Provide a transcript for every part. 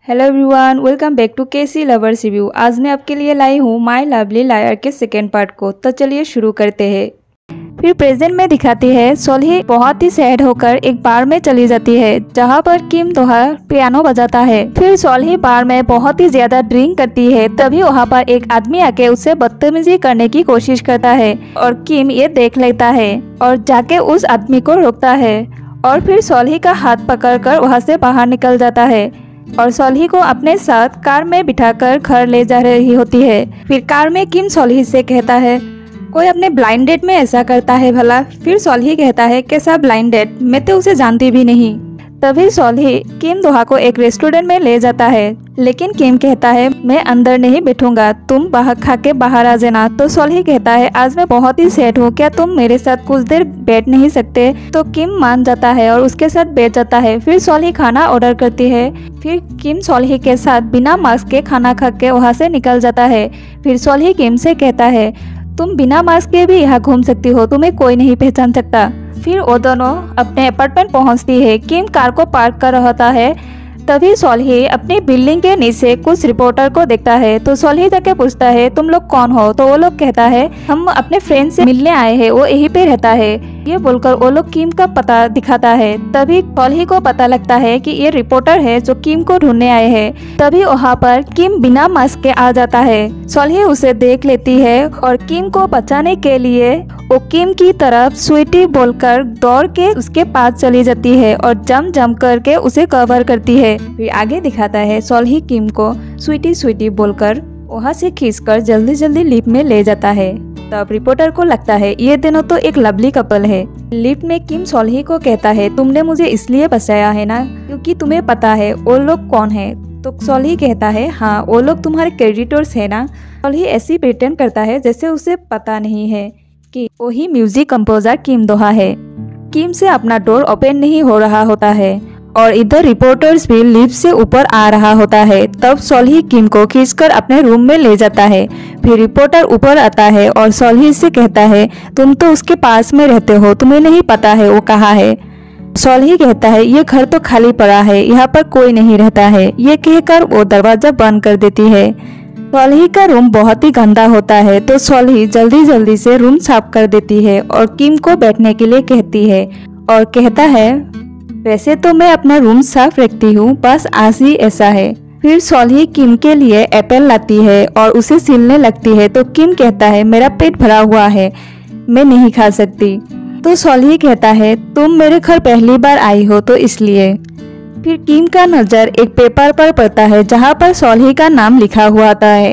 Hello everyone, welcome back to KC lovers review. आज मैं आपके लिए लाई हूँ माय लवली लायर के सेकेंड पार्ट को। तो चलिए शुरू करते हैं। फिर प्रेजेंट में दिखाती है सोल्ही बहुत ही सैड होकर एक बार में चली जाती है जहाँ पर किम दोहा पियानो बजाता है। फिर सोल्ही बार में बहुत ही ज्यादा ड्रिंक करती है। तभी वहाँ पर एक आदमी आके उससे बदतमीजी करने की कोशिश करता है और किम ये देख लेता है और जाके उस आदमी को रोकता है और फिर सोल्ही का हाथ पकड़कर वहाँ से बाहर निकल जाता है और सोल्ही को अपने साथ कार में बिठाकर घर ले जा रही होती है। फिर कार में किम सोल्ही से कहता है कोई अपने ब्लाइंड डेट में ऐसा करता है भला। फिर सोल्ही कहता है कैसा ब्लाइंड डेट, मैं तो उसे जानती भी नहीं। तभी सोल्ही किम दोहा को एक रेस्टोरेंट में ले जाता है, लेकिन किम कहता है मैं अंदर नहीं बैठूंगा, तुम बाहर खा के बाहर आ जाना। तो सोल्ही कहता है आज मैं बहुत ही सैड हूँ, क्या तुम मेरे साथ कुछ देर बैठ नहीं सकते। तो किम मान जाता है और उसके साथ बैठ जाता है। फिर सोल्ही खाना ऑर्डर करती है। फिर किम सोल्ही के साथ बिना मास्क के खाना खा के वहाँ से निकल जाता है। फिर सोल्ही किम से कहता है तुम बिना मास्क के भी यहाँ घूम सकती हो, तुम्हें कोई नहीं पहचान सकता। फिर वो दोनों अपने अपार्टमेंट पहुँचती है। किम कार को पार्क कर रहा है। तभी सोल्ही अपनी बिल्डिंग के नीचे कुछ रिपोर्टर को देखता है। तो सोल्ही जाके पूछता है तुम लोग कौन हो। तो वो लोग कहता है हम अपने फ्रेंड से मिलने आए हैं, वो यहीं पे रहता है। ये बोलकर वो लोग किम का पता दिखाता है। तभी सोल्ही को पता लगता है कि ये रिपोर्टर है जो किम को ढूंढने आए हैं। तभी वहाँ पर किम बिना मास्क के आ जाता है। सोल्ही उसे देख लेती है और किम को बचाने के लिए वो किम की तरफ स्वीटी बोलकर दौड़ के उसके पास चली जाती है और जम करके उसे कवर करती है। फिर आगे दिखाता है सोल्ही किम को स्वीटी स्वीटी बोलकर वहाँ से खींचकर जल्दी जल्दी लिफ्ट में ले जाता है। तब रिपोर्टर को लगता है ये दोनों तो एक लवली कपल है। लिफ्ट में किम सोल्ही को कहता है तुमने मुझे इसलिए बचाया है ना क्योंकि तुम्हें पता है वो लोग कौन है। तो सोल्ही कहता है हाँ वो लोग तुम्हारे क्रेडिटर्स है ना। सोल्ही ऐसी प्रिटेंड करता है जैसे उसे पता नहीं है कि वही म्यूजिक कंपोजर किम दोहा है। किम से अपना डोर ओपन नहीं हो रहा होता है और इधर रिपोर्टर्स भी लिफ्ट से ऊपर आ रहा होता है। तब सोल्ही किम को खींचकर अपने रूम में ले जाता है। फिर रिपोर्टर ऊपर आता है और सोल्ही से कहता है तुम तो उसके पास में रहते हो, तुम्हें नहीं पता है वो कहाँ है। सोल्ही कहता है ये घर तो खाली पड़ा है, यहाँ पर कोई नहीं रहता है। ये कहकर वो दरवाजा बंद कर देती है। सोल्ही का रूम बहुत ही गंदा होता है तो सोल्ही जल्दी जल्दी से रूम साफ कर देती है और किम को बैठने के लिए कहती है और कहता है वैसे तो मैं अपना रूम साफ रखती हूँ, बस आज ही ऐसा है। फिर सोल्ही किम के लिए एप्पल लाती है और उसे छीलने लगती है। तो किम कहता है मेरा पेट भरा हुआ है, मैं नहीं खा सकती। तो सोल्ही कहता है तुम मेरे घर पहली बार आई हो तो इसलिए। फिर किम का नजर एक पेपर पर पड़ता है जहाँ पर सोल्ही का नाम लिखा हुआ होता है।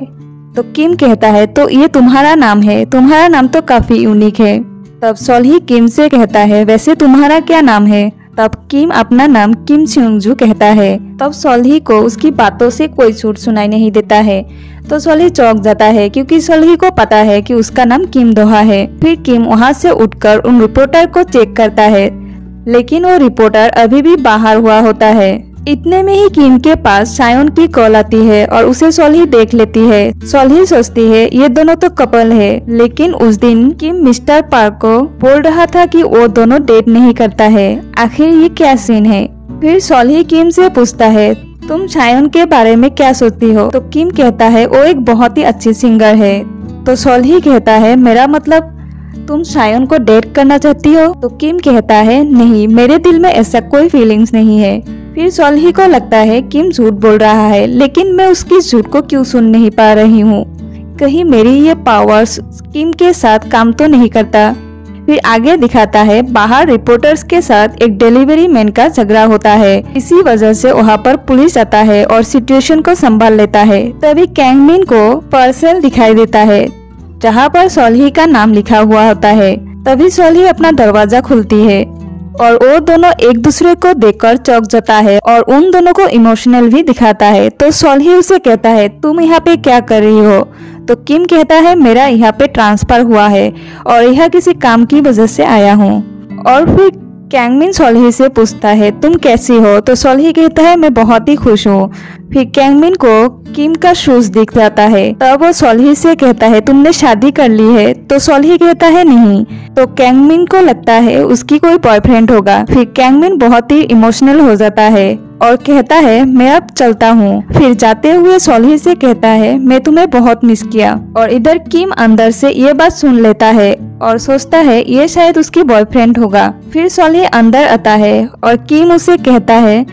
तो किम कहता है तो ये तुम्हारा नाम है, तुम्हारा नाम तो काफी यूनिक है। तब सोल्ही किम से कहता है वैसे तुम्हारा क्या नाम है। तब किम अपना नाम किम सियोंगजू कहता है। तब सोल्ही को उसकी बातों से कोई झूठ सुनाई नहीं देता है। तो सोल्ही चौंक जाता है क्योंकि सोल्ही को पता है कि उसका नाम किम दोहा है। फिर किम वहाँ से उठकर उन रिपोर्टर को चेक करता है, लेकिन वो रिपोर्टर अभी भी बाहर हुआ होता है। इतने में ही किम के पास शायोन की कॉल आती है और उसे सोल्ही देख लेती है। सोल्ही सोचती है ये दोनों तो कपल है, लेकिन उस दिन किम मिस्टर पार्क को बोल रहा था कि वो दोनों डेट नहीं करता है। आखिर ये क्या सीन है। फिर सोल्ही किम से पूछता है तुम शायोन के बारे में क्या सोचती हो। तो किम कहता है वो एक बहुत ही अच्छी सिंगर है। तो सोल्ही कहता है मेरा मतलब तुम शायोन को डेट करना चाहती हो। तो किम कहता है नहीं, मेरे दिल में ऐसा कोई फीलिंग्स नहीं है। फिर सोल्ही को लगता है किम झूठ बोल रहा है, लेकिन मैं उसकी झूठ को क्यों सुन नहीं पा रही हूँ। कहीं मेरी ये पावर्स किम के साथ काम तो नहीं करता। फिर आगे दिखाता है बाहर रिपोर्टर्स के साथ एक डिलीवरी मैन का झगड़ा होता है। इसी वजह से वहाँ पर पुलिस आता है और सिचुएशन को संभाल लेता है। तभी कैंगमिन को पार्सल दिखाई देता है जहाँ पर सोल्ही का नाम लिखा हुआ होता है। तभी सोल्ही अपना दरवाजा खुलती है और वो दोनों एक दूसरे को देखकर चौंक जाता है और उन दोनों को इमोशनल भी दिखाता है। तो सोल्ही उसे कहता है तुम यहाँ पे क्या कर रही हो। तो किम कहता है मेरा यहाँ पे ट्रांसफर हुआ है और यह किसी काम की वजह से आया हूँ। और फिर कैंगमिन सोल्ही से पूछता है तुम कैसी हो। तो सोल्ही कहता है मैं बहुत ही खुश हूँ। फिर कैंगमिन को किम का शूज दिख जाता है। तब वो सोल्ही से कहता है तुमने शादी कर ली है। तो सोल्ही कहता है नहीं। तो कैंगमिन को लगता है उसकी कोई बॉयफ्रेंड होगा। फिर कैंगमिन बहुत ही इमोशनल हो जाता है। और कहता है मैं अब चलता हूँ। फिर जाते हुए सोल्ही से कहता है मैं तुम्हें बहुत मिस किया। और इधर किम अंदर से ये बात सुन लेता है और सोचता है ये शायद उसकी बॉयफ्रेंड होगा। फिर सोल्ही अंदर आता है और किम उसे कहता है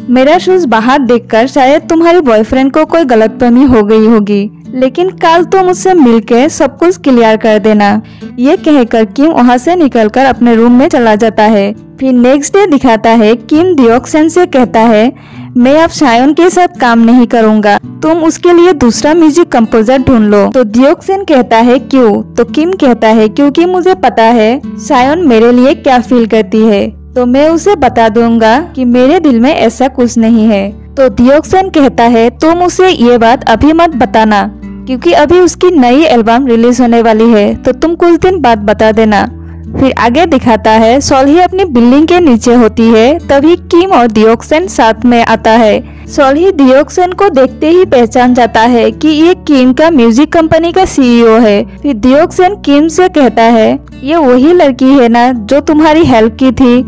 मेरा शूज बाहर देखकर शायद तुम्हारी बॉयफ्रेंड को कोई गलतफहमी हो गई होगी, लेकिन कल तुम मुझसे मिलके सब कुछ क्लियर कर देना। ये कहकर किम वहाँ से निकलकर अपने रूम में चला जाता है। फिर नेक्स्ट डे दिखाता है किम दियोक्सन से कहता है मैं अब शायोन के साथ काम नहीं करूँगा, तुम उसके लिए दूसरा म्यूजिक कंपोजर ढूंढ लो। तो दियोक्सन कहता है क्यों? तो किम कहता है क्योंकि मुझे पता है शायोन मेरे लिए क्या फील करती है, तो मैं उसे बता दूंगा कि मेरे दिल में ऐसा कुछ नहीं है। तो दियोक्सन कहता है तुम उसे ये बात अभी मत बताना, क्योंकि अभी उसकी नई एल्बम रिलीज होने वाली है, तो तुम कुछ दिन बाद बता देना। फिर आगे दिखाता है सोल्ही अपनी बिल्डिंग के नीचे होती है, तभी किम और दियोक्सन साथ में आता है। सोल्ही दियोक्सन को देखते ही पहचान जाता है कि ये किम का म्यूजिक कंपनी का सीईओ है। फिर दियोक्सन किम से कहता है ये वही लड़की है ना जो तुम्हारी हेल्प की थी।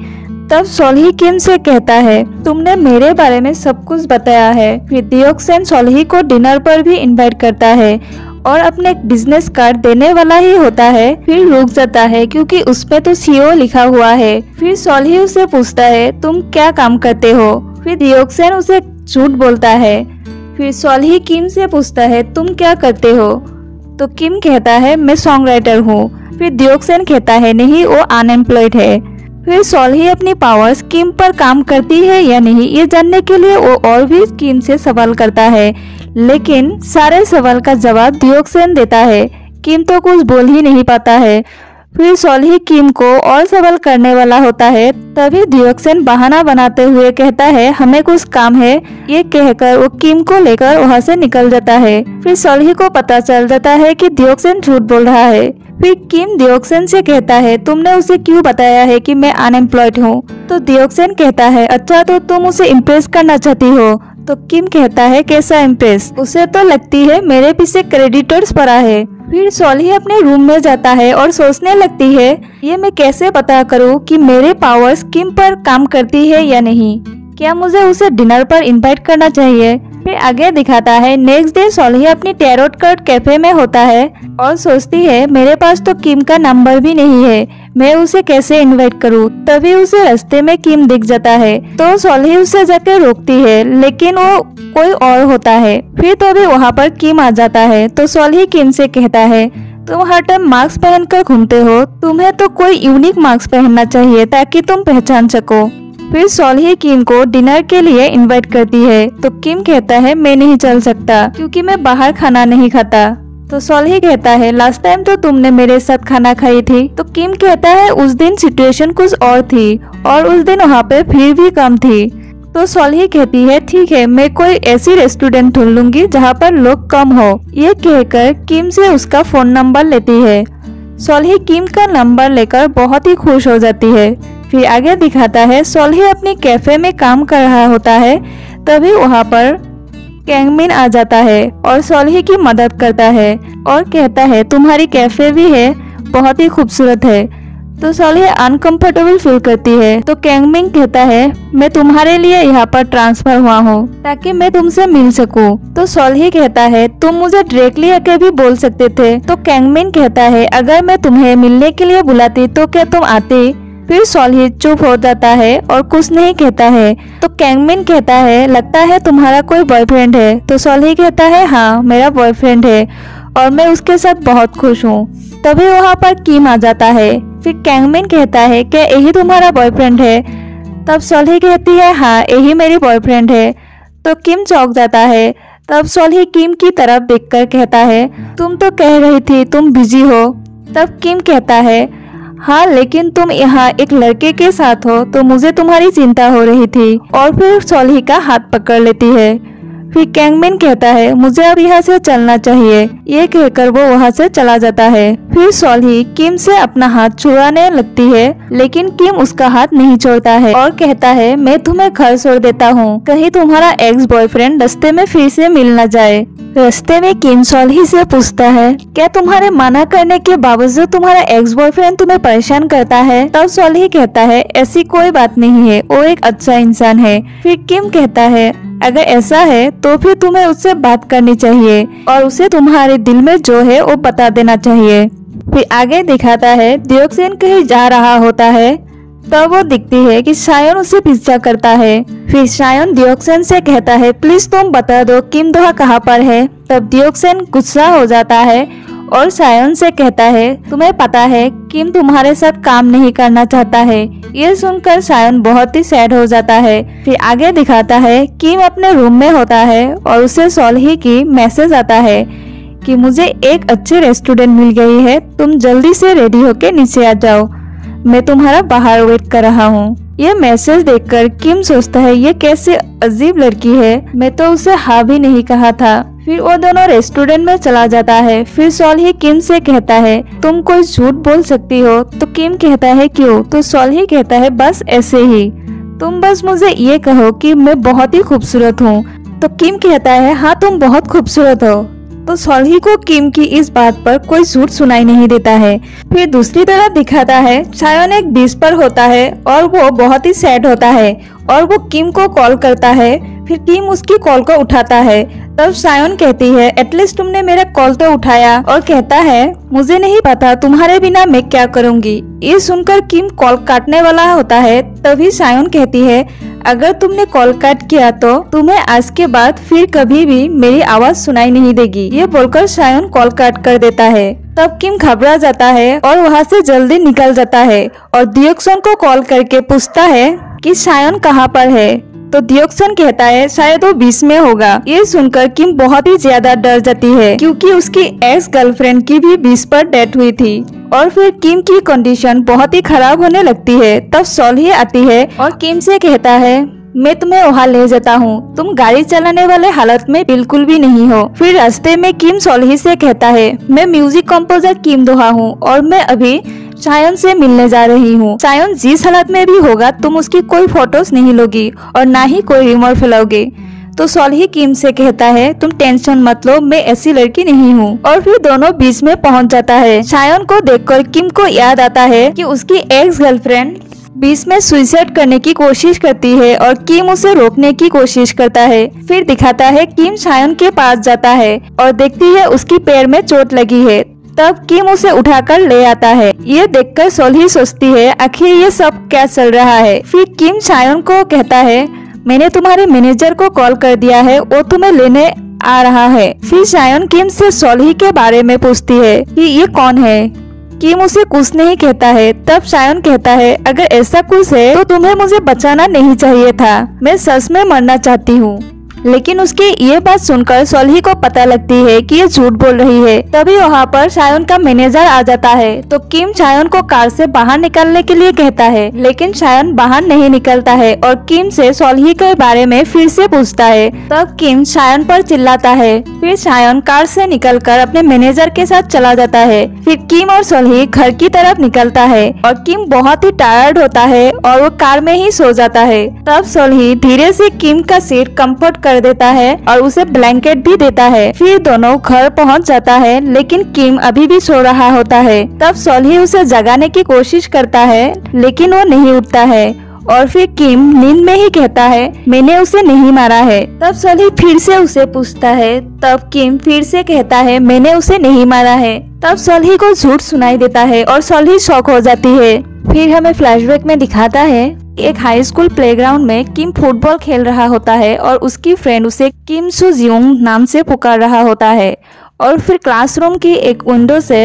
तब सोल्ही किम से कहता है तुमने मेरे बारे में सब कुछ बताया है। फिर दियोक्सन सोल्ही को डिनर पर भी इनवाइट करता है और अपने बिजनेस कार्ड देने वाला ही होता है, फिर रुक जाता है क्योंकि उसमें तो सीईओ लिखा हुआ है। फिर सोल्ही उसे पूछता है तुम क्या काम करते हो? फिर दियोक्सन उसे झूठ बोलता है। फिर सोल्ही किम से पूछता है तुम क्या करते हो? तो किम कहता है मैं सॉन्ग राइटर हूँ। फिर दियोक्सन कहता है नहीं, वो अनएम्प्लॉयड है। फिर सोल्ही अपनी पावर्स किम पर काम करती है या नहीं ये जानने के लिए वो और भी किम से सवाल करता है, लेकिन सारे सवाल का जवाब दियोक्सन देता है। किम तो कुछ बोल ही नहीं पाता है। फिर सोल्ही किम को और सवाल करने वाला होता है, तभी दियोक्सन बहाना बनाते हुए कहता है हमें कुछ काम है। ये कहकर वो किम को लेकर वहाँ से निकल जाता है। फिर सोल्ही को पता चल जाता है कि दियोक्सन झूठ बोल रहा है। फिर किम दियोक्सन से कहता है तुमने उसे क्यों बताया है कि मैं अनएम्प्लॉयड हूँ? तो दियोक्सन कहता है अच्छा तो तुम उसे इम्प्रेस करना चाहती हो? तो किम कहता है कैसा इम्प्रेस? उसे तो लगती है मेरे पीछे क्रेडिटर्स पड़ा है। फिर सोल्ही अपने रूम में जाता है और सोचने लगती है ये मैं कैसे पता करूँ कि मेरे पावर्स किम पर काम करती है या नहीं, क्या मुझे उसे डिनर पर इनवाइट करना चाहिए? फिर आगे दिखाता है नेक्स्ट डे सोल्ही अपनी टैरोट कार्ड कैफे में होता है और सोचती है मेरे पास तो किम का नंबर भी नहीं है, मैं उसे कैसे इनवाइट करूं? तभी उसे रास्ते में किम दिख जाता है, तो सोल्ही उसे जाकर रोकती है, लेकिन वो कोई और होता है। फिर तभी वहाँ पर किम आ जाता है, तो सोल्ही किम से कहता है तुम हर टाइम मास्क पहनकर घूमते हो, तुम्हें तो कोई यूनिक मास्क पहनना चाहिए ताकि तुम पहचान सको। फिर सोल्ही किम को डिनर के लिए इनवाइट करती है, तो किम कहता है मैं नहीं चल सकता क्योंकि मैं बाहर खाना नहीं खाता। तो सोल्ही कहता है लास्ट टाइम तो तुमने मेरे साथ खाना खाई थी। तो किम कहता है उस दिन सिचुएशन कुछ और थी और उस दिन वहाँ पे भीड़ भी कम थी। तो सोल्ही कहती है ठीक है मैं कोई ऐसी रेस्टोरेंट ढूंढ लूंगी जहाँ पर लोग कम हो। ये कहकर किम से उसका फोन नंबर लेती है। सोल्ही किम का नंबर लेकर बहुत ही खुश हो जाती है। फिर आगे दिखाता है सोल्ही अपनी कैफे में काम कर रहा होता है, तभी वहाँ पर कैंगमिन आ जाता है और सोल्ही की मदद करता है और कहता है तुम्हारी कैफे भी है, बहुत ही खूबसूरत है। तो सोल्ही अनकंफर्टेबल फील करती है, तो कैंगमिन कहता है मैं तुम्हारे लिए यहाँ पर ट्रांसफर हुआ हूँ ताकि मैं तुमसे मिल सकूँ। तो सोल्ही कहता है तुम मुझे डायरेक्टली आके भी बोल सकते थे। तो कैंगमिन कहता है अगर मैं तुम्हें मिलने के लिए बुलाती तो क्या तुम आते? फिर सोल्ही चुप हो जाता है और कुछ नहीं कहता है। तो कैंगमिन कहता है लगता है तुम्हारा कोई बॉयफ्रेंड है। तो सोल्ही कहता है हाँ मेरा बॉयफ्रेंड है और मैं उसके साथ बहुत खुश हूँ। तभी वहाँ पर किम आ जाता है। फिर कैंगमिन कहता है क्या यही तुम्हारा बॉयफ्रेंड है? तब सोल्ही कहती है हाँ यही मेरी बॉयफ्रेंड है। तो किम चौंक जाता है। तब सोल्ही किम की तरफ देखकर कहता है तुम तो कह रही थी तुम बिजी हो। तब किम कहता है हाँ लेकिन तुम यहाँ एक लड़के के साथ हो तो मुझे तुम्हारी चिंता हो रही थी। और फिर सोल्ही का हाथ पकड़ लेती है। फिर कैंगमिन कहता है मुझे अब यहाँ से चलना चाहिए। ये कहकर वो वहाँ से चला जाता है। फिर सोल्ही किम से अपना हाथ छुड़ाने लगती है, लेकिन किम उसका हाथ नहीं छोड़ता है और कहता है मैं तुम्हें घर छोड़ देता हूँ, कहीं तुम्हारा एक्स बॉयफ्रेंड रास्ते में फिर से मिल न जाए। रास्ते में किम सोल्ही से पूछता है, क्या तुम्हारे मना करने के बावजूद तुम्हारा एक्स बॉयफ्रेंड तुम्हें परेशान करता है? तब सोल्ही कहता है, ऐसी कोई बात नहीं है, वो एक अच्छा इंसान है। फिर किम कहता है, अगर ऐसा है तो फिर तुम्हें उससे बात करनी चाहिए और उसे तुम्हारे दिल में जो है वो बता देना चाहिए। फिर आगे दिखाता है डियोक्सन कहीं जा रहा होता है, तब वो दिखती है कि शायन उसे पीछा करता है। फिर शायन डियोक्सन से कहता है, प्लीज तुम बता दो किम दोहा कहाँ पर है। तब डियोक्सन गुस्सा हो जाता है और शायन से कहता है, तुम्हें पता है किम तुम्हारे साथ काम नहीं करना चाहता है। ये सुनकर शायन बहुत ही सैड हो जाता है। फिर आगे दिखाता है किम अपने रूम में होता है और उसे सोल्ही की मैसेज आता है कि मुझे एक अच्छे रेस्टोरेंट मिल गई है, तुम जल्दी से रेडी होके नीचे आ जाओ, मैं तुम्हारा बाहर वेट कर रहा हूँ। ये मैसेज देखकर किम सोचता है, ये कैसे अजीब लड़की है, मैं तो उसे हाँ भी नहीं कहा था। फिर वो दोनों रेस्टोरेंट में चला जाता है। फिर सोल्ही किम से कहता है, तुम कोई झूठ बोल सकती हो? तो किम कहता है, क्यों? तो सोल्ही कहता है, बस ऐसे ही, तुम बस मुझे ये कहो कि मैं बहुत ही खूबसूरत हूँ। तो किम कहता है, हाँ तुम बहुत खूबसूरत हो। तो सोल्ही को किम की इस बात पर कोई झूठ सुनाई नहीं देता है। फिर दूसरी तरफ दिखाता है शायन एक बीच पर होता है और वो बहुत ही सैड होता है और वो किम को कॉल करता है। फिर किम उसकी कॉल को उठाता है। तब शायन कहती है, एटलीस्ट तुमने मेरा कॉल तो उठाया। और कहता है, मुझे नहीं पता तुम्हारे बिना मैं क्या करूँगी। ये सुनकर किम कॉल काटने वाला होता है। तभी शायन कहती है, अगर तुमने कॉल काट किया तो तुम्हें आज के बाद फिर कभी भी मेरी आवाज सुनाई नहीं देगी। ये बोलकर शायन कॉल काट कर देता है। तब किम घबरा जाता है और वहाँ से जल्दी निकल जाता है और डियोक्सन को कॉल करके पूछता है कि शायन कहाँ पर है। तो डियोक्सन कहता है, शायद वो बीच में होगा। ये सुनकर किम बहुत ही ज्यादा डर जाती है क्योंकि उसकी एक्स गर्लफ्रेंड की भी बीच पर डेथ हुई थी और फिर किम की कंडीशन बहुत ही खराब होने लगती है। तब सोल्ही आती है और किम से कहता है, मैं तुम्हें वहाँ ले जाता हूँ, तुम गाड़ी चलाने वाले हालत में बिल्कुल भी नहीं हो। फिर रास्ते में किम सोल्ही से कहता है, मैं म्यूजिक कंपोजर किम दोहा हूँ और मैं अभी शायन से मिलने जा रही हूँ। शायन जिस हालत में भी होगा तुम उसकी कोई फोटोज नहीं लोगी और ना ही कोई रिमोर फैलाओगे। तो सोल्ही किम से कहता है, तुम टेंशन मत लो, मैं ऐसी लड़की नहीं हूँ। और फिर दोनों बीच में पहुँच जाता है। शायन को देखकर किम को याद आता है कि उसकी एक्स गर्लफ्रेंड बीच में सुसाइड करने की कोशिश करती है और किम उसे रोकने की कोशिश करता है। फिर दिखाता है किम शायन के पास जाता है और देखती है उसकी पैर में चोट लगी है। तब किम उसे उठाकर ले आता है। ये देखकर सोल्ही सोचती है, आखिर ये सब क्या चल रहा है। फिर किम शायन को कहता है, मैंने तुम्हारे मैनेजर को कॉल कर दिया है, वो तुम्हें लेने आ रहा है। फिर शायन किम से सोल्ही के बारे में पूछती है कि ये कौन है। किम उसे कुछ नहीं कहता है। तब शायन कहता है, अगर ऐसा कुछ है तो तुम्हें मुझे बचाना नहीं चाहिए था, मैं सच में मरना चाहती हूँ। लेकिन उसकी ये बात सुनकर सोल्ही को पता लगती है कि ये झूठ बोल रही है। तभी वहाँ पर शायन का मैनेजर आ जाता है। तो किम शायन को कार से बाहर निकलने के लिए कहता है, लेकिन शायन बाहर नहीं निकलता है और किम से सोल्ही के बारे में फिर से पूछता है। तब किम शायन पर चिल्लाता है। फिर शायन कार से निकलकर अपने मैनेजर के साथ चला जाता है। फिर किम और सोल्ही घर की तरफ निकलता है और किम बहुत ही टायर्ड होता है और वो कार में ही सो जाता है। तब सोल्ही धीरे से किम का सीट कम्फर्ट कर देता है और उसे ब्लैंकेट भी देता है। फिर दोनों घर पहुंच जाता है, लेकिन किम अभी भी सो रहा होता है। तब सोल्ही उसे जगाने की कोशिश करता है, लेकिन वो नहीं उठता है और फिर किम नींद में ही कहता है, मैंने उसे नहीं मारा है। तब सोल्ही फिर से उसे पूछता है। तब किम फिर से कहता है, मैंने उसे नहीं मारा है। तब सोल्ही को झूठ सुनाई देता है और सोल्ही शॉक हो जाती है। फिर हमें फ्लैशबैक में दिखाता है एक हाई स्कूल प्लेग्राउंड में किम फुटबॉल खेल रहा होता है और उसकी फ्रेंड उसे किम सू जियोंग नाम से पुकार रहा होता है। और फिर क्लासरूम की एक विंडो से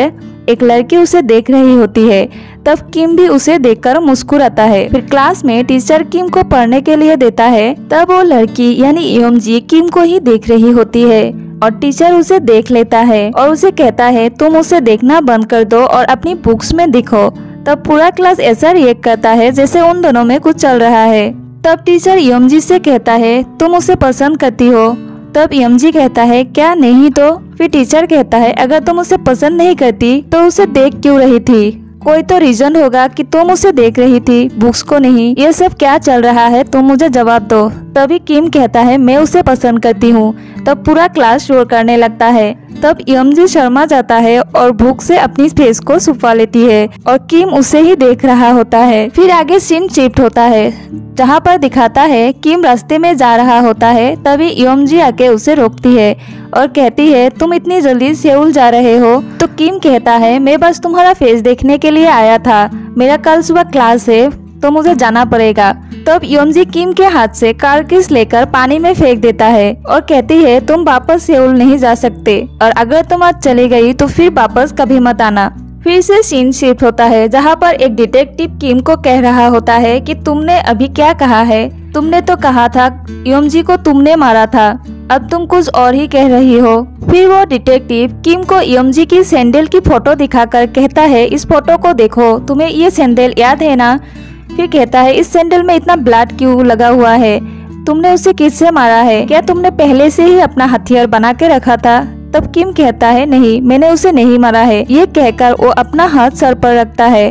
एक लड़की उसे देख रही होती है। तब किम भी उसे देखकर मुस्कुराता है। फिर क्लास में टीचर किम को पढ़ने के लिए देता है। तब वो लड़की यानी योमजी किम को ही देख रही होती है और टीचर उसे देख लेता है और उसे कहता है, तुम उसे देखना बंद कर दो और अपनी बुक्स में दिखो। तब पूरा क्लास ऐसा रिएक्ट करता है जैसे उन दोनों में कुछ चल रहा है। तब टीचर योमजी से कहता है, तुम उसे पसंद करती हो? तब योमजी कहता है, क्या नहीं तो? फिर टीचर कहता है, अगर तुम उसे पसंद नहीं करती तो उसे देख क्यों रही थी? कोई तो रीजन होगा कि तुम उसे देख रही थी, बुक्स को नहीं। ये सब क्या चल रहा है, तुम मुझे जवाब दो। तभी किम कहता है मैं उसे पसंद करती हूँ। तब पूरा क्लास शोर करने लगता है। तब यमजी शर्मा जाता है और भूख से अपनी फेस को छुपा लेती है और किम उसे ही देख रहा होता है। फिर आगे सीन शिफ्ट होता है जहाँ पर दिखाता है किम रास्ते में जा रहा होता है। तभी यमजी आके उसे रोकती है और कहती है तुम इतनी जल्दी सेउल जा रहे हो? तो किम कहता है मैं बस तुम्हारा फेस देखने के लिए आया था, मेरा कल सुबह क्लास है तो मुझे जाना पड़ेगा। तब यमजी किम के हाथ से कार कीज लेकर पानी में फेंक देता है और कहती है तुम वापस सेउल नहीं जा सकते और अगर तुम आज चली गई तो फिर वापस कभी मत आना। फिर से सीन शिफ्ट होता है जहाँ पर एक डिटेक्टिव किम को कह रहा होता है कि तुमने अभी क्या कहा है? तुमने तो कहा था यमजी को तुमने मारा था, अब तुम कुछ और ही कह रही हो। फिर वो डिटेक्टिव किम को यमजी की सैंडल की फोटो दिखाकर कहता है इस फोटो को देखो, तुम्हें ये सैंडल याद है ना? फिर कहता है इस सैंडल में इतना ब्लड क्यों लगा हुआ है? तुमने उसे किससे मारा है? क्या तुमने पहले से ही अपना हथियार बना के रखा था? तब किम कहता है नहीं, मैंने उसे नहीं मारा है। ये कहकर वो अपना हाथ सर पर रखता है।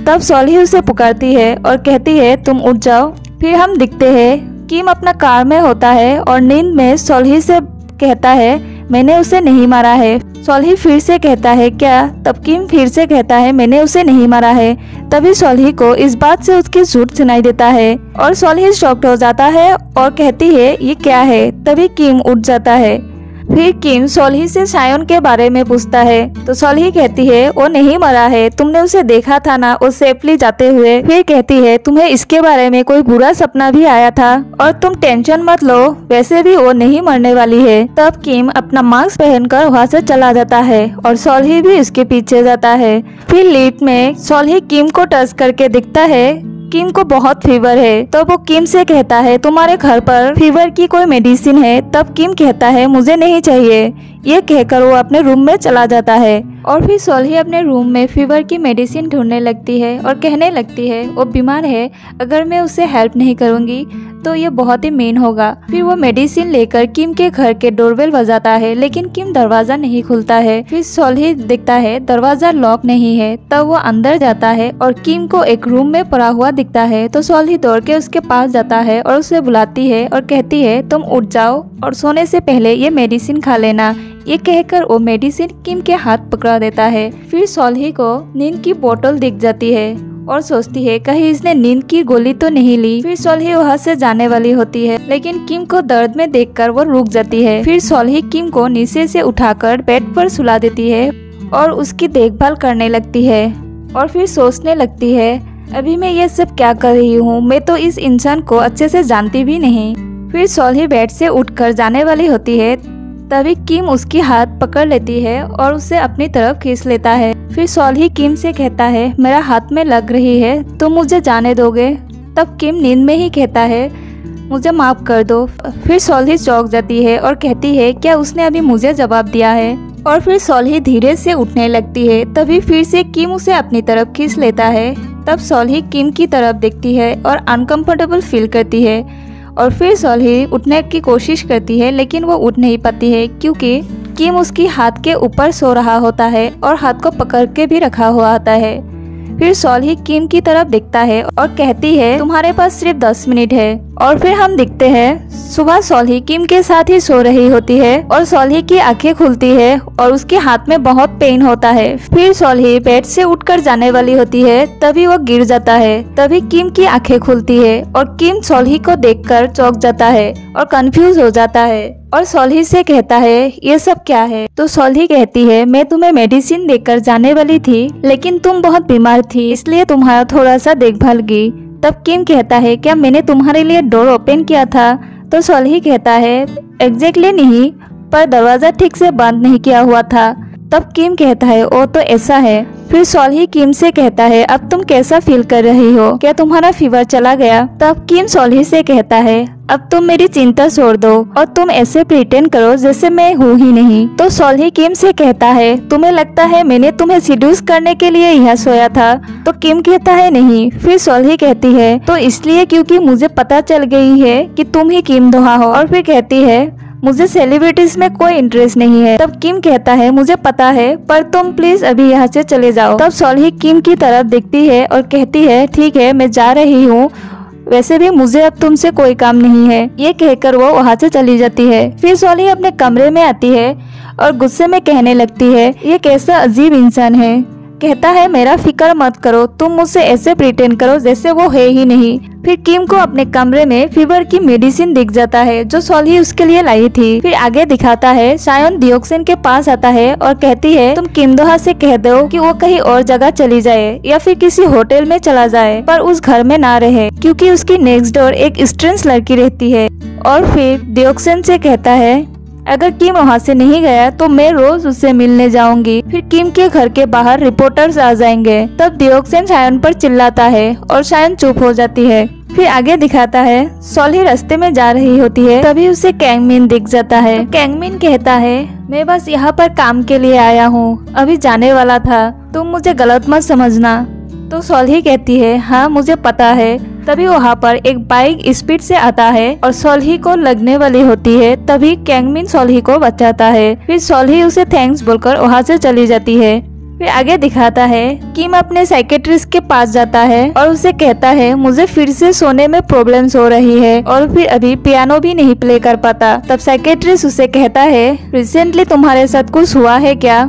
तब सोल्ही उसे पुकारती है और कहती है तुम उठ जाओ। फिर हम दिखते हैं किम अपना कार में होता है और नींद में सोल्ही से कहता है मैंने उसे नहीं मारा है। सोल्ही फिर से कहता है क्या? तब किम फिर से कहता है मैंने उसे नहीं मारा है। तभी सोल्ही को इस बात से उसकी झूठ सुनाई देता है और सोल्ही शॉक्ड हो जाता है और कहती है ये क्या है? तभी किम उठ जाता है। फिर किम सोल्ही से सायोन के बारे में पूछता है तो सोल्ही कहती है वो नहीं मरा है, तुमने उसे देखा था ना वो सेफली जाते हुए। फिर कहती है तुम्हें इसके बारे में कोई बुरा सपना भी आया था और तुम टेंशन मत लो, वैसे भी वो नहीं मरने वाली है। तब किम अपना मास्क पहनकर वहाँ से चला जाता है और सोल्ही भी उसके पीछे जाता है। फिर लीड में सोल्ही किम को टच करके दिखता है किम को बहुत फीवर है। तो वो किम से कहता है तुम्हारे घर पर फीवर की कोई मेडिसिन है? तब किम कहता है मुझे नहीं चाहिए। ये कहकर वो अपने रूम में चला जाता है और फिर सोल्ही अपने रूम में फीवर की मेडिसिन ढूंढने लगती है और कहने लगती है वो बीमार है, अगर मैं उसे हेल्प नहीं करूंगी तो ये बहुत ही मेन होगा। फिर वो मेडिसिन लेकर किम के घर के डोरबेल बजाता है लेकिन किम दरवाजा नहीं खुलता है। फिर सोल्ही दिखता है दरवाजा लॉक नहीं है। तब वो अंदर जाता है और किम को एक रूम में पड़ा हुआ दिखता है तो सोल्ही दौड़ के उसके पास जाता है और उसे बुलाती है और कहती है तुम उठ जाओ और सोने से पहले ये मेडिसिन खा लेना। ये कहकर वो मेडिसिन किम के हाथ पकड़ा देता है। फिर सोल्ही को नींद की बोतल दिख जाती है और सोचती है कहीं इसने नींद की गोली तो नहीं ली। फिर सोल्ही वहाँ से जाने वाली होती है लेकिन किम को दर्द में देखकर वो रुक जाती है। फिर सोल्ही किम को नीचे से उठाकर बेड पर सुला देती है और उसकी देखभाल करने लगती है और फिर सोचने लगती है अभी मैं ये सब क्या कर रही हूँ, मैं तो इस इंसान को अच्छे से जानती भी नहीं। फिर सोल्ही बेड से उठकर जाने वाली होती है तभी किम उसकी हाथ पकड़ लेती है और उसे अपनी तरफ खींच लेता है। फिर सोल्ही किम से कहता है मेरा हाथ में लग रही है, तुम मुझे जाने दोगे? तब किम नींद में ही कहता है मुझे माफ कर दो। फिर सोल्ही चौंक जाती है और कहती है क्या उसने अभी मुझे जवाब दिया है? और फिर सोल्ही धीरे से उठने लगती है तभी फिर से किम उसे अपनी तरफ खींच लेता है। तब सोल्ही किम की तरफ देखती है और अनकंफर्टेबल फील करती है और फिर सोल्ही उठने की कोशिश करती है लेकिन वो उठ नहीं पाती है क्योंकि किम उसकी हाथ के ऊपर सो रहा होता है और हाथ को पकड़ के भी रखा हुआ होता है। फिर सोल्ही किम की तरफ देखता है और कहती है तुम्हारे पास सिर्फ 10 मिनट है। और फिर हम दिखते हैं सुबह सोल्ही किम के साथ ही सो रही होती है और सोल्ही की आंखें खुलती है और उसके हाथ में बहुत पेन होता है। फिर सोल्ही बेड से उठकर जाने वाली होती है तभी वो गिर जाता है। तभी किम की आंखें खुलती है और किम सोल्ही को देखकर चौंक जाता है और कंफ्यूज हो जाता है और सोल्ही से कहता है ये सब क्या है? तो सोल्ही कहती है मैं तुम्हें मेडिसिन देकर जाने वाली थी लेकिन तुम बहुत बीमार थी इसलिए तुम्हारा थोड़ा सा देखभाल की। तब किम कहता है क्या मैंने तुम्हारे लिए डोर ओपन किया था? तो सोल्ही कहता है एग्जैक्टली नहीं, पर दरवाजा ठीक से बंद नहीं किया हुआ था। तब किम कहता है ओ तो ऐसा है। फिर सोल्ही किम से कहता है अब तुम कैसा फील कर रही हो, क्या तुम्हारा फीवर चला गया? तब किम सोल्ही से कहता है अब तुम मेरी चिंता छोड़ दो और तुम ऐसे प्रिटेंड करो जैसे मैं हूँ ही नहीं। तो सोल्ही किम से कहता है तुम्हें लगता है मैंने तुम्हें सिड्यूस करने के लिए यहाँ सोया था? तो किम कहता है नहीं। फिर सोल्ही कहती है तो इसलिए क्योंकि मुझे पता चल गई है कि तुम ही किम दोहा हो। और फिर कहती है मुझे सेलिब्रिटीज में कोई इंटरेस्ट नहीं है। तब किम कहता है मुझे पता है पर तुम प्लीज अभी यहाँ से चले जाओ। तब सोल्ही किम की तरफ देखती है और कहती है ठीक है मैं जा रही हूँ। वैसे भी मुझे अब तुमसे कोई काम नहीं है। ये कहकर वो वहाँ से चली जाती है। फिर सोल्ही अपने कमरे में आती है और गुस्से में कहने लगती है, ये कैसा अजीब इंसान है। कहता है, मेरा फिक्र मत करो, तुम मुझसे ऐसे प्रिटेंड करो जैसे वो है ही नहीं। फिर किम को अपने कमरे में फीवर की मेडिसिन दिख जाता है जो सोल्ही उसके लिए लाई थी। फिर आगे दिखाता है शायोन दियोक्सन के पास आता है और कहती है, तुम किम दोहा से कह दो कि वो कहीं और जगह चली जाए या फिर किसी होटल में चला जाए, पर उस घर में ना रहे, क्योंकि उसकी नेक्स्ट डोर एक स्ट्रेंज लड़की रहती है। और फिर दियोक्सन से कहता है, अगर किम वहाँ से नहीं गया तो मैं रोज उससे मिलने जाऊंगी। फिर किम के घर के बाहर रिपोर्टर्स आ जाएंगे। तब दियोक्सन शायोन पर चिल्लाता है और शायोन चुप हो जाती है। फिर आगे दिखाता है सोल्ही रास्ते में जा रही होती है, तभी उसे कैंगमिन दिख जाता है। तो कैंगमिन कहता है, मैं बस यहाँ पर काम के लिए आया हूँ, अभी जाने वाला था, तुम मुझे गलत मत समझना। तो सोल्ही कहती है, हाँ मुझे पता है। तभी वहाँ पर एक बाइक स्पीड से आता है और सोल्ही को लगने वाली होती है। तभी कैंगमिन सोल्ही को बचाता है। फिर सोल्ही उसे थैंक्स बोलकर वहाँ से चली जाती है। फिर आगे दिखाता है किम अपने साइकेट्रिस्ट के पास जाता है और उसे कहता है, मुझे फिर से सोने में प्रॉब्लम्स हो रही है और फिर अभी पियानो भी नहीं प्ले कर पाता। तब साइकेट्रिस्ट उसे कहता है, रिसेंटली तुम्हारे साथ कुछ हुआ है क्या?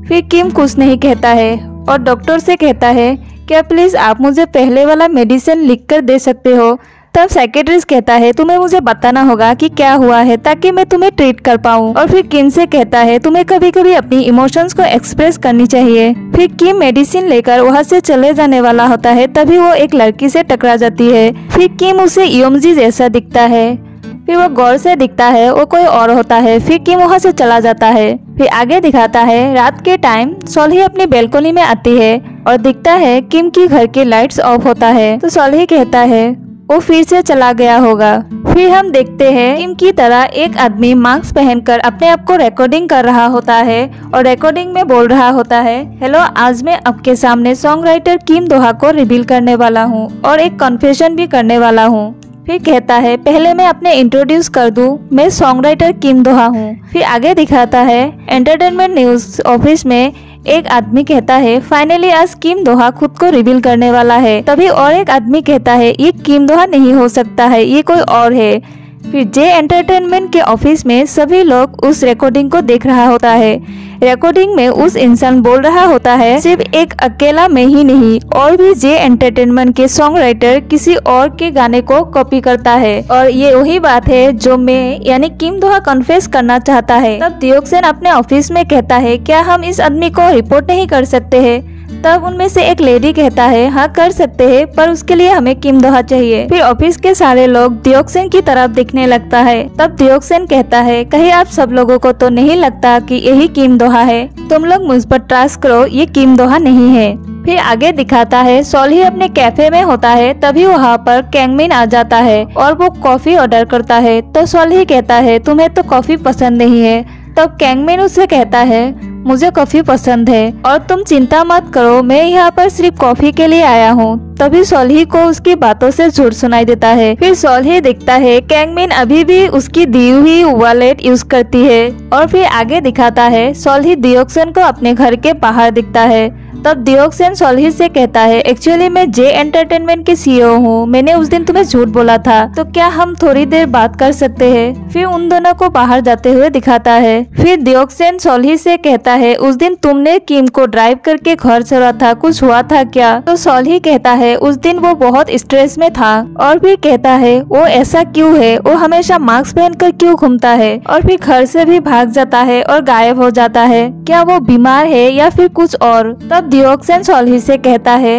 फिर किम कुछ नहीं कहता है और डॉक्टर से कहता है, क्या प्लीज आप मुझे पहले वाला मेडिसिन लिख कर दे सकते हो? तब साइकेट्रिस्ट कहता है, तुम्हें मुझे बताना होगा कि क्या हुआ है ताकि मैं तुम्हें ट्रीट कर पाऊँ। और फिर किम से कहता है, तुम्हें कभी कभी अपनी इमोशंस को एक्सप्रेस करनी चाहिए। फिर किम मेडिसिन लेकर वहाँ से चले जाने वाला होता है, तभी वो एक लड़की से टकरा जाती है। फिर किम उसे योमजी जैसा दिखता है। फिर वो गौर से दिखता है वो कोई और होता है। फिर किम वहाँ से चला जाता है। फिर आगे दिखाता है रात के टाइम सोल्ही अपनी बैल्कनी में आती है और दिखता है किम की घर की लाइट्स ऑफ होता है। तो सोल्ही कहता है वो फिर से चला गया होगा। फिर हम देखते हैं किम की तरह एक आदमी मास्क पहनकर अपने आप को रिकॉर्डिंग कर रहा होता है और रिकॉर्डिंग में बोल रहा होता है, हेलो, आज मैं आपके सामने सॉन्ग राइटर किम दोहा को रिवील करने वाला हूँ और एक कन्फेशन भी करने वाला हूँ। फिर कहता है, पहले मैं अपने इंट्रोड्यूस कर दूं, मैं सॉन्ग राइटर किम दोहा हूँ। फिर आगे दिखाता है एंटरटेनमेंट न्यूज ऑफिस में एक आदमी कहता है, फाइनली आज किम दोहा खुद को रिवील करने वाला है। तभी और एक आदमी कहता है, ये किम दोहा नहीं हो सकता है, ये कोई और है। फिर जे एंटरटेनमेंट के ऑफिस में सभी लोग उस रिकॉर्डिंग को देख रहा होता है। रिकॉर्डिंग में उस इंसान बोल रहा होता है, सिर्फ एक अकेला मैं ही नहीं, और भी जे एंटरटेनमेंट के सॉन्ग राइटर किसी और के गाने को कॉपी करता है और ये वही बात है जो मैं यानी किम दोहा कन्फेस करना चाहता है। तब दियोक्सन अपने ऑफिस में कहता है, क्या हम इस आदमी को रिपोर्ट नहीं कर सकते हैं? तब उनमें से एक लेडी कहता है, हाँ कर सकते हैं, पर उसके लिए हमें किम दोहा चाहिए। फिर ऑफिस के सारे लोग दियोक्सन की तरफ दिखने लगता है। तब दियोक्सन कहता है, कहीं आप सब लोगों को तो नहीं लगता कि यही किम दोहा है? तुम लोग मुझ पर ट्रस्ट करो, ये किम दोहा नहीं है। फिर आगे दिखाता है सोल्ही अपने कैफे में होता है, तभी वहाँ पर कैंगमिन आ जाता है और वो कॉफी ऑर्डर करता है। तो सोल्ही कहता है, तुम्हें तो कॉफी पसंद नहीं है। तब कैंगमिन उससे कहता है, मुझे कॉफी पसंद है और तुम चिंता मत करो, मैं यहाँ पर सिर्फ कॉफी के लिए आया हूँ। तभी सोल्ही को उसकी बातों से झूठ सुनाई देता है। फिर सोल्ही दिखता है कैंगमिन अभी भी उसकी दी हुई वॉलेट यूज करती है। और फिर आगे दिखाता है सोल्ही दियोक्सन को अपने घर के बाहर दिखता है। तब दियोक्सन सोल्ही से कहता है, एक्चुअली मैं जे एंटरटेनमेंट की सीईओ हूँ, मैंने उस दिन तुम्हें झूठ बोला था, तो क्या हम थोड़ी देर बात कर सकते हैं? फिर उन दोनों को बाहर जाते हुए दिखाता है। फिर दियोक्सन सोल्ही से कहता है, उस दिन तुमने किम को ड्राइव करके घर छोड़ा था, कुछ हुआ था क्या? तो सोल्ही कहता है, उस दिन वो बहुत स्ट्रेस में था। और फिर कहता है, वो ऐसा क्यों है, वो हमेशा मास्क पहनकर क्यों घूमता है और फिर घर से भी भाग जाता है और गायब हो जाता है, क्या वो बीमार है या फिर कुछ और? तब दियोक्सन सोल्ही से कहता है,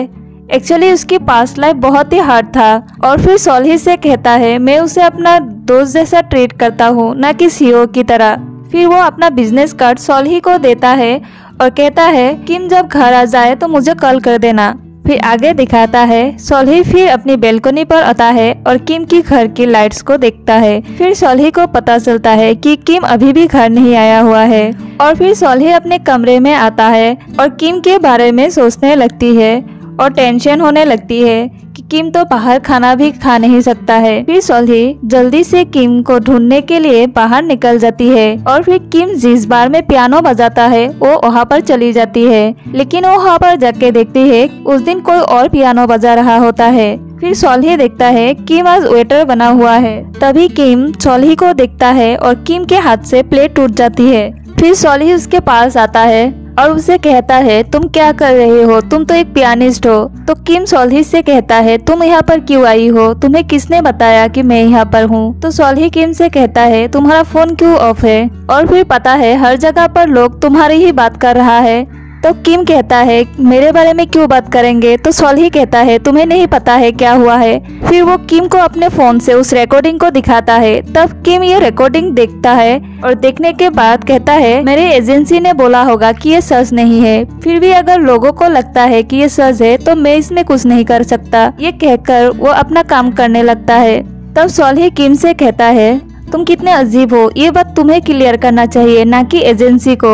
एक्चुअली उसकी पास्ट लाइफ बहुत ही हार्ड था। और फिर सोल्ही से कहता है, मैं उसे अपना दोस्त जैसा ट्रीट करता हूँ, न कि सीईओ की तरह। फिर वो अपना बिजनेस कार्ड सोल्ही को देता है और कहता है, किम जब घर आ जाए तो मुझे कॉल कर देना। फिर आगे दिखाता है सोल्ही फिर अपनी बैल्कनी पर आता है और किम की घर की लाइट्स को देखता है। फिर सोल्ही को पता चलता है कि किम अभी भी घर नहीं आया हुआ है। और फिर सोल्ही अपने कमरे में आता है और किम के बारे में सोचने लगती है और टेंशन होने लगती है कि किम तो बाहर खाना भी खा नहीं सकता है। फिर सोल्ही जल्दी से किम को ढूंढने के लिए बाहर निकल जाती है और फिर किम जिस बार में पियानो बजाता है वो वहाँ पर चली जाती है, लेकिन वो वहाँ पर जाके देखती है उस दिन कोई और पियानो बजा रहा होता है फिर सोल्ही देखता है किम आज वेटर बना हुआ है। तभी किम सोल्ही को देखता है और किम के हाथ से प्लेट टूट जाती है। फिर सोल्ही उसके पास आता है और उसे कहता है तुम क्या कर रहे हो, तुम तो एक पियानिस्ट हो। तो किम सोल्ही से कहता है तुम यहाँ पर क्यों आई हो, तुम्हें किसने बताया कि मैं यहाँ पर हूँ। तो सोल्ही किम से कहता है तुम्हारा फोन क्यों ऑफ है, और फिर पता है हर जगह पर लोग तुम्हारी ही बात कर रहा है। तो किम कहता है मेरे बारे में क्यों बात करेंगे। तो सोल्ही कहता है तुम्हें नहीं पता है क्या हुआ है। फिर वो किम को अपने फोन से उस रिकॉर्डिंग को दिखाता है। तब किम ये रिकॉर्डिंग देखता है और देखने के बाद कहता है मेरे एजेंसी ने बोला होगा कि ये सच नहीं है, फिर भी अगर लोगों को लगता है कि ये सच है तो मैं इसमें कुछ नहीं कर सकता। ये कहकर वो अपना काम करने लगता है। तब सोल्ही किम से कहता है तुम कितने अजीब हो, ये बात तुम्हें क्लियर करना चाहिए ना कि एजेंसी को।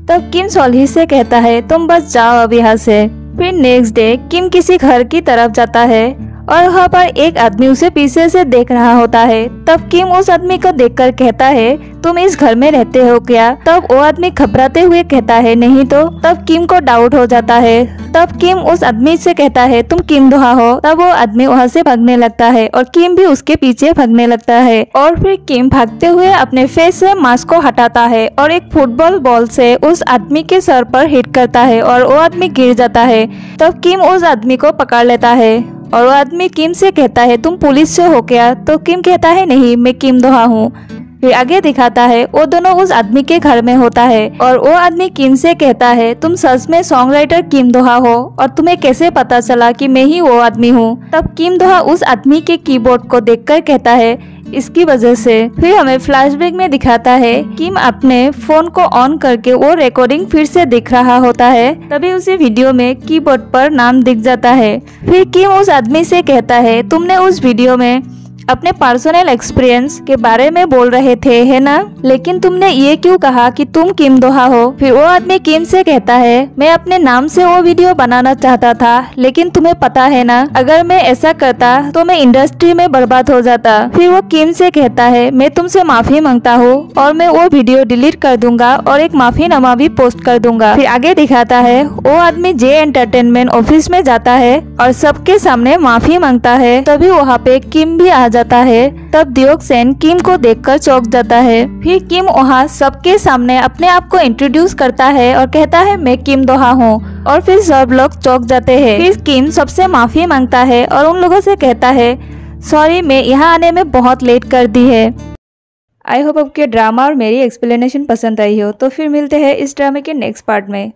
तब किम सोल्ही से कहता है तुम बस जाओ अब यहाँ से। फिर नेक्स्ट डे किम किसी घर की तरफ जाता है और वहाँ पर एक आदमी उसे पीछे से देख रहा होता है। तब किम उस आदमी को देखकर कहता है तुम इस घर में रहते हो क्या। तब वो आदमी घबराते हुए कहता है नहीं तो। तब किम को डाउट हो जाता है। तब किम उस आदमी से कहता है तुम किम दोहा हो। तब वो आदमी वहाँ से भागने लगता है और किम भी उसके पीछे भागने लगता है। और फिर किम भागते हुए अपने फेस से मास्क को हटाता है और एक फुटबॉल बॉल से उस आदमी के सर पर हिट करता है और वो आदमी गिर जाता है। तब किम उस आदमी को पकड़ लेता है और वो आदमी किम से कहता है तुम पुलिस से हो क्या। तो किम कहता है नहीं, मैं किम दोहा हूँ। फिर आगे दिखाता है वो दोनों उस आदमी के घर में होता है और वो आदमी किम से कहता है तुम सच में सॉन्ग राइटर किम दोहा हो और तुम्हें कैसे पता चला कि मैं ही वो आदमी हूँ। तब किम दोहा उस आदमी के कीबोर्ड को देखकर कहता है इसकी वजह से। फिर हमें फ्लैशबैक में दिखाता है किम अपने फोन को ऑन करके वो रिकॉर्डिंग फिर से देख रहा होता है। तभी उसे वीडियो में कीबोर्ड पर नाम दिख जाता है। फिर किम उस आदमी से कहता है तुमने उस वीडियो में अपने पर्सनल एक्सपीरियंस के बारे में बोल रहे थे है ना, लेकिन तुमने ये क्यों कहा कि तुम किम दोहा हो। फिर वो आदमी किम से कहता है मैं अपने नाम से वो वीडियो बनाना चाहता था, लेकिन तुम्हें पता है ना अगर मैं ऐसा करता तो मैं इंडस्ट्री में बर्बाद हो जाता। फिर वो किम से कहता है मैं तुमसे माफी मांगता हूँ और मैं वो वीडियो डिलीट कर दूंगा और एक माफीनामा भी पोस्ट कर दूंगा। फिर आगे दिखाता है वो आदमी जे एंटरटेनमेंट ऑफिस में जाता है और सबके सामने माफी मांगता है। तभी वहाँ पे किम भी आ जाता है। तब दियोक सेन किम को देखकर चौंक जाता है। फिर किम वहाँ सबके सामने अपने आप को इंट्रोड्यूस करता है और कहता है मैं किम दोहा हूँ और फिर सब लोग चौंक जाते हैं। फिर किम सबसे माफी मांगता है और उन लोगों से कहता है सॉरी मैं यहाँ आने में बहुत लेट कर दी है। आई होप आपको ड्रामा और मेरी एक्सप्लेनेशन पसंद आई हो। तो फिर मिलते हैं इस ड्रामे के नेक्स्ट पार्ट में।